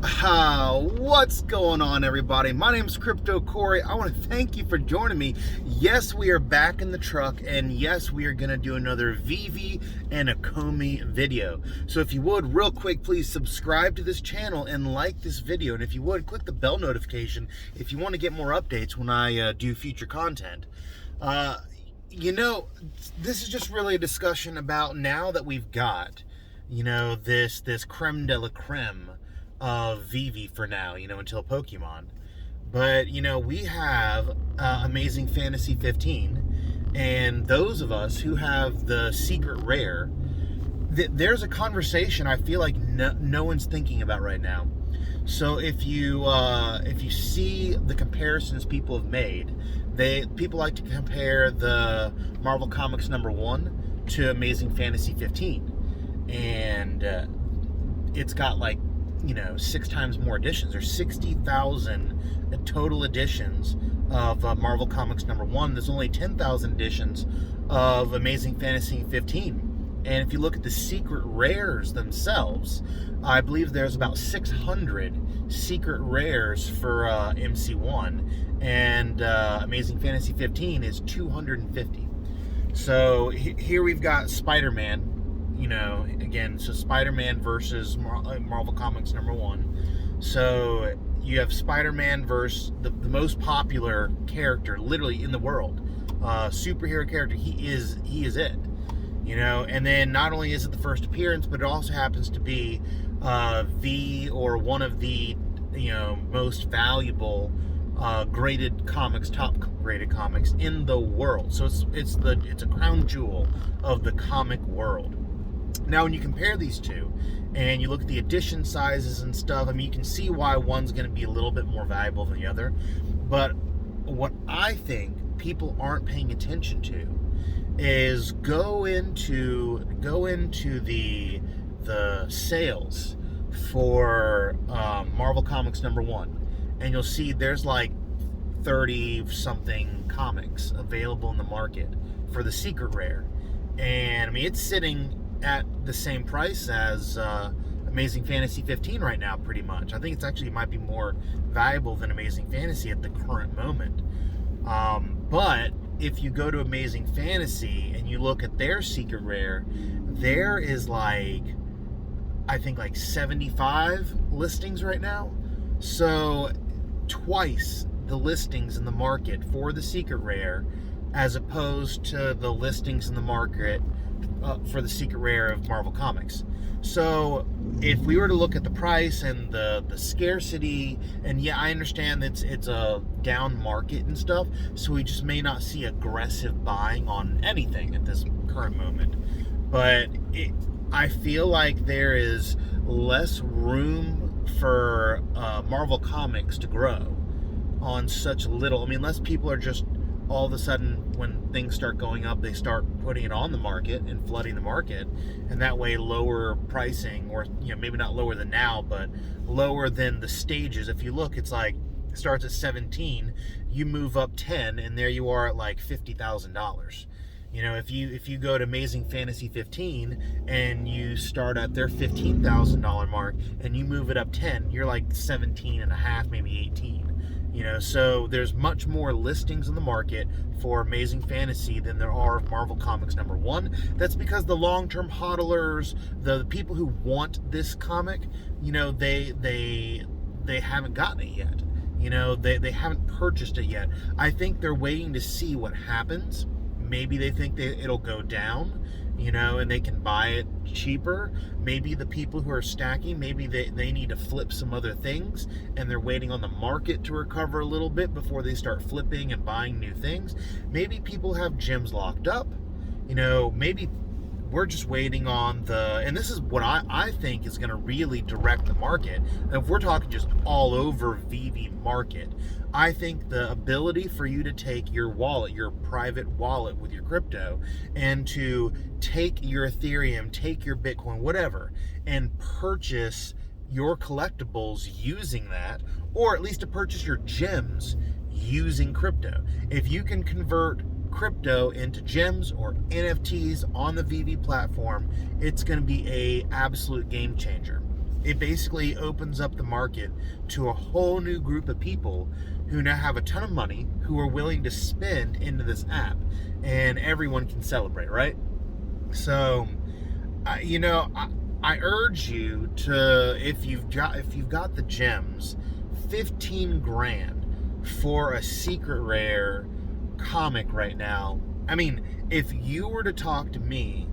What's going on, everybody? My name is Crypto Corey. I want to thank you for joining me. Yes, we are back in the truck, and yes, we are going to do another Veve and a Comey video. So if you would, real quick, please subscribe to this channel and like this video. And if you would, click the bell notification if you want to get more updates when I do future content. This is just really a discussion about now that we've got, this creme de la creme of Veve for now, until Pokemon. But, we have Amazing Fantasy 15, and those of us who have the secret rare, there's a conversation I feel like no one's thinking about right now. So if you see the comparisons people have made, people like to compare the Marvel Comics #1 to Amazing Fantasy 15, and it's got 6 times more editions. There's 60,000 total editions of Marvel Comics #1. There's only 10,000 editions of Amazing Fantasy 15. And if you look at the secret rares themselves, I believe there's about 600 secret rares for MC1, and Amazing Fantasy 15 is 250. So here we've got Spider-Man. Again, so Spider-Man versus Marvel Comics #1. So you have Spider-Man versus the most popular character literally in the world, superhero character. He is it, and then not only is it the first appearance, but it also happens to be or one of the most valuable graded comics, top graded comics in the world. So it's a crown jewel of the comic world. Now, when you compare these two and you look at the edition sizes and stuff, you can see why one's going to be a little bit more valuable than the other. But what I think people aren't paying attention to is go into the sales for Marvel Comics #1, and you'll see there's 30 something comics available in the market for the secret rare, and it's sitting at the same price as Amazing Fantasy 15 right now, pretty much. I think it's actually might be more valuable than Amazing Fantasy at the current moment. But if you go to Amazing Fantasy and you look at their secret rare, there is I think 75 listings right now. So twice the listings in the market for the secret rare as opposed to the listings in the market for the secret rare of Marvel Comics. So if we were to look at the price and the scarcity, and yeah, I understand that it's a down market and stuff, so we just may not see aggressive buying on anything at this current moment. But I feel like there is less room for Marvel Comics to grow on such little. Less people are just all of a sudden, when things start going up, they start putting it on the market and flooding the market, and that way lower pricing, or maybe not lower than now, but lower than the stages. If you look, it's it starts at 17, you move up 10, and there you are at $50,000. If you go to Amazing Fantasy 15 and you start at their $15,000 mark and you move it up 10, you're 17 and a half, maybe 18. So there's much more listings in the market for Amazing Fantasy than there are of Marvel Comics #1. That's because the long-term hodlers, the people who want this comic, they haven't gotten it yet. They haven't purchased it yet. I think they're waiting to see what happens. Maybe they think it'll go down, and they can buy it cheaper. Maybe the people who are stacking, maybe they need to flip some other things, and they're waiting on the market to recover a little bit before they start flipping and buying new things. Maybe people have gems locked up. Maybe we're just waiting on and this is what I think is going to really direct the market. And if we're talking just all over Veve market, I think the ability for you to take your wallet, your private wallet with your crypto, and to take your Ethereum, take your Bitcoin, whatever, and purchase your collectibles using that, or at least to purchase your gems using crypto. If you can convert crypto into gems or NFTs on the Veve platform, it's going to be a absolute game changer. it basically opens up the market to a whole new group of people who now have a ton of money, who are willing to spend into this app, and everyone can celebrate, right? So, I urge you to, if you've got the gems, 15 grand for a secret rare comic right now. I mean, if you were to talk to me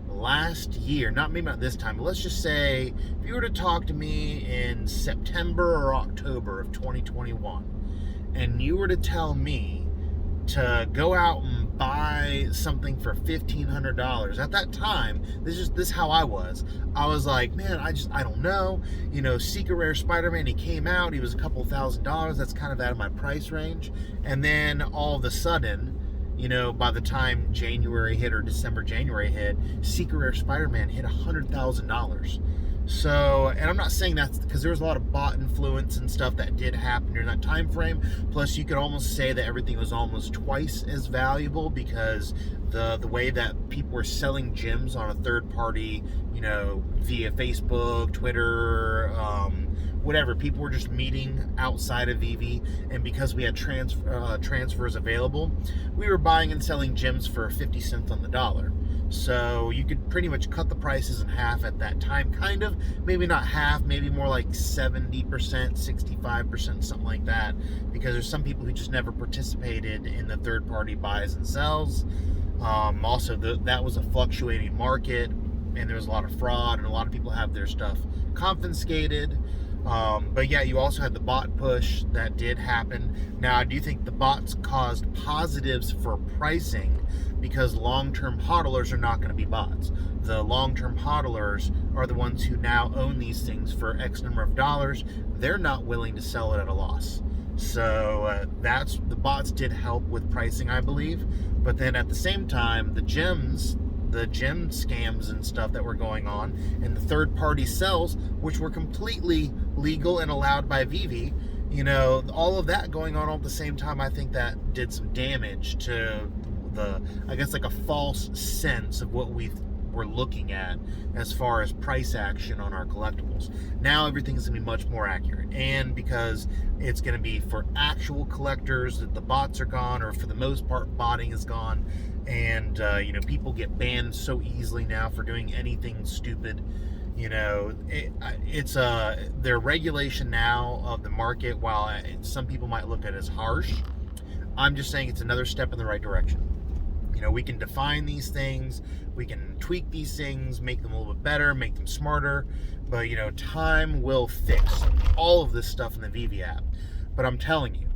last year, not maybe not this time, but let's just say if you were to talk to me in September or October of 2021, and you were to tell me to go out and buy something for $1,500 at that time, this is how I was like, man, I don't know, secret rare Spider-Man, he came out, he was a couple $1,000s, that's kind of out of my price range. And then all of a sudden, by the time January hit, or January hit, secret rare Spider-Man hit $100,000. So, and I'm not saying that's because there was a lot of bot influence and stuff that did happen during that time frame. Plus, you could almost say that everything was almost twice as valuable, because the way that people were selling gems on a third party, via Facebook, Twitter, whatever, people were just meeting outside of Veve, and because we had transfers available, we were buying and selling gems for 50 cents on the dollar. So you could pretty much cut the prices in half at that time, kind of. Maybe not half, maybe more like 70%, 65%, something like that, because there's some people who just never participated in the third-party buys and sells. Also, that was a fluctuating market, and there was a lot of fraud, and a lot of people have their stuff confiscated. But yeah, you also had the bot push that did happen. Now, I do think the bots caused positives for pricing, because long-term hodlers are not going to be bots. The long-term hodlers are the ones who now own these things for X number of dollars. They're not willing to sell it at a loss. So the bots did help with pricing, I believe. But then at the same time, the gem scams and stuff that were going on, and the third-party sells, which were completely legal and allowed by Veve, all of that going on all at the same time, I think that did some damage to like a false sense of what we were looking at as far as price action on our collectibles. Now everything's going to be much more accurate, and because it's going to be for actual collectors, that the bots are gone, or for the most part botting is gone, and people get banned so easily now for doing anything stupid. It's their regulation now of the market, while some people might look at it as harsh, I'm just saying it's another step in the right direction. We can define these things, we can tweak these things, make them a little bit better, make them smarter, but time will fix all of this stuff in the Veve app. But I'm telling you,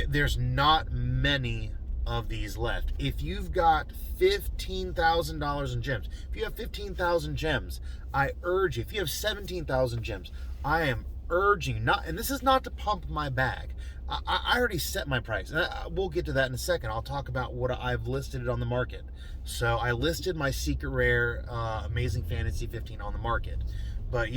there's not many of these left. If you've got $15,000 in gems, if you have 15,000 gems, I urge you, if you have 17,000 gems, I am urging, and this is not to pump my bag, I already set my price, and we'll get to that in a second. I'll talk about what I've listed it on the market. So I listed my secret rare Amazing Fantasy 15 on the market. But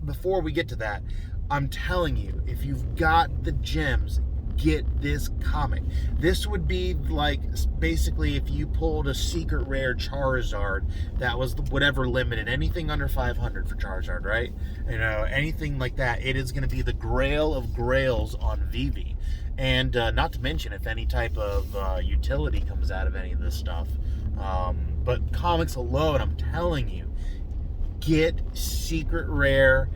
before we get to that, I'm telling you, if you've got the gems, get this comic. This would be like basically if you pulled a secret rare Charizard that was whatever limited, anything under 500 for Charizard, right? Anything like that, it is going to be the grail of grails on Veve. And not to mention if any type of utility comes out of any of this stuff. But comics alone, I'm telling you, get secret rare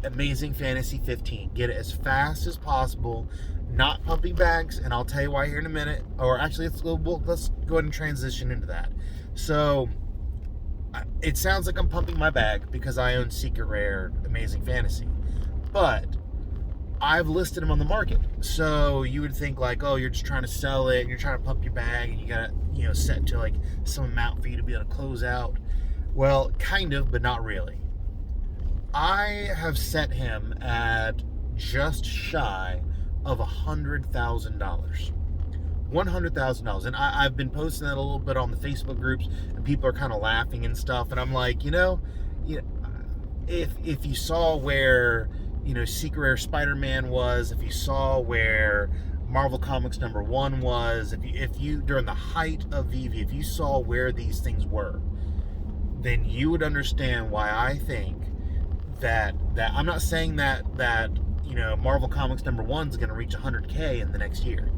Amazing Fantasy 15. Get it as fast as possible. Not pumping bags, and I'll tell you why here in a minute. Or actually, let's go ahead and transition into that. So, it sounds like I'm pumping my bag because I own secret rare Amazing Fantasy, but I've listed them on the market. So you would think like, oh, you're just trying to sell it, and you're trying to pump your bag, and you got to, set to like some amount for you to be able to close out. Well, kind of, but not really. I have set him at just shy of $100,000. $100,000. And I've been posting that a little bit on the Facebook groups, and people are kind of laughing and stuff. And I'm like, if you saw where, Secret Rare Spider-Man was, if you saw where Marvel Comics #1 was, if you during the height of Veve, if you saw where these things were, then you would understand why I think that I'm not saying that you know, Marvel Comics #1 is going to reach 100K in the next year.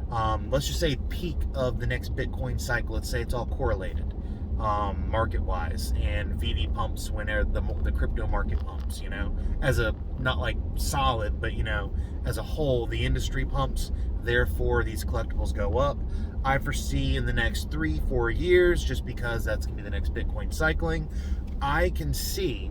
Let's just say peak of the next Bitcoin cycle. Let's say it's all correlated, market-wise, and Veve pumps whenever the crypto market pumps. You know, as a not like solid, but you know, as a whole, the industry pumps. Therefore, these collectibles go up. I foresee in the next 3-4 years, just because that's going to be the next Bitcoin cycling, I can see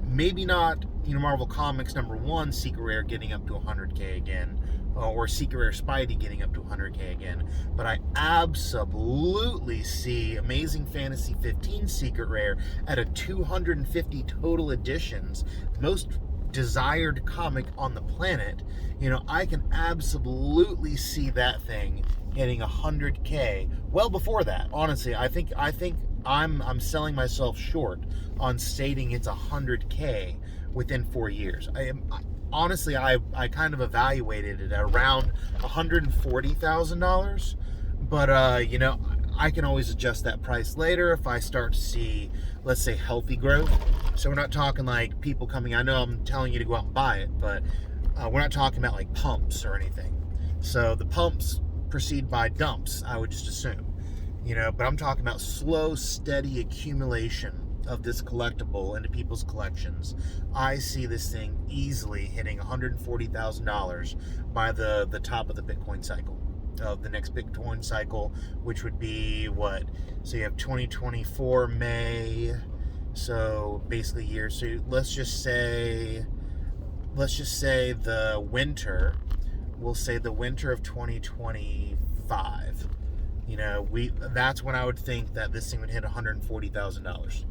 maybe not, you know, Marvel Comics #1 Secret Rare getting up to 100K again, or Secret Rare Spidey getting up to 100K again, but I absolutely see Amazing Fantasy 15 Secret Rare at a 250 total editions, most desired comic on the planet. You know, I can absolutely see that thing hitting 100K well before that. Honestly, I think I'm selling myself short on stating it's 100K within 4 years. Honestly, I kind of evaluated it at around $140,000, but you know, I can always adjust that price later if I start to see, let's say, healthy growth. So we're not talking like people coming. I know I'm telling you to go out and buy it, but we're not talking about like pumps or anything. So the pumps proceed by dumps, I would just assume. You know, but I'm talking about slow, steady accumulation of this collectible into people's collections. I see this thing easily hitting $140,000 by the top of the Bitcoin cycle, of the next Bitcoin cycle, which would be what? So you have 2024 May, so basically years. So let's just say the winter. We'll say the winter of 2025. You know, that's when I would think that this thing would hit $140,000.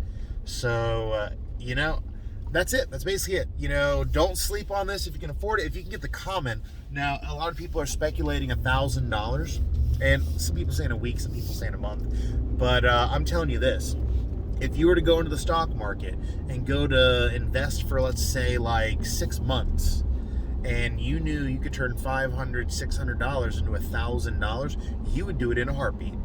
So, you know, that's it. That's basically it. You know, don't sleep on this if you can afford it. If you can get the common. Now, a lot of people are speculating $1,000, and some people say in a week, some people say in a month. But I'm telling you this. If you were to go into the stock market and go to invest for, let's say, like 6 months, and you knew you could turn $500, $600 into $1,000, you would do it in a heartbeat.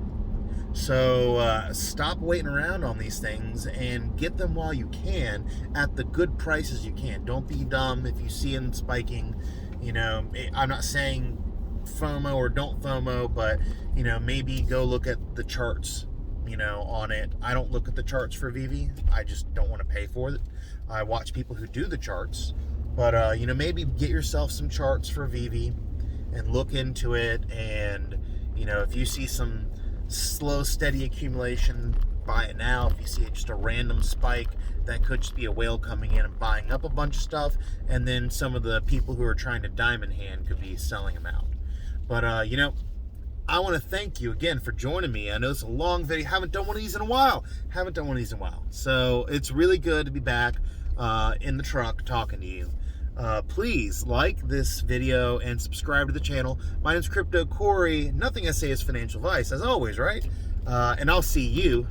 So stop waiting around on these things and get them while you can at the good prices you can. Don't be dumb if you see them spiking. You know, I'm not saying FOMO or don't FOMO, but, you know, maybe go look at the charts, you know, on it. I don't look at the charts for Veve. I just don't want to pay for it. I watch people who do the charts. But, you know, maybe get yourself some charts for Veve and look into it. And, you know, if you see some slow, steady accumulation, buy it now. If you see just a random spike, that could just be a whale coming in and buying up a bunch of stuff. And then some of the people who are trying to diamond hand could be selling them out. But, you know, I want to thank you again for joining me. I know it's a long video. Haven't done one of these in a while. So it's really good to be back in the truck talking to you. Please like this video and subscribe to the channel. My name's Crypto Corey. Nothing I say is financial advice, as always, right? And I'll see you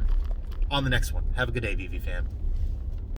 on the next one. Have a good day, Veve fam.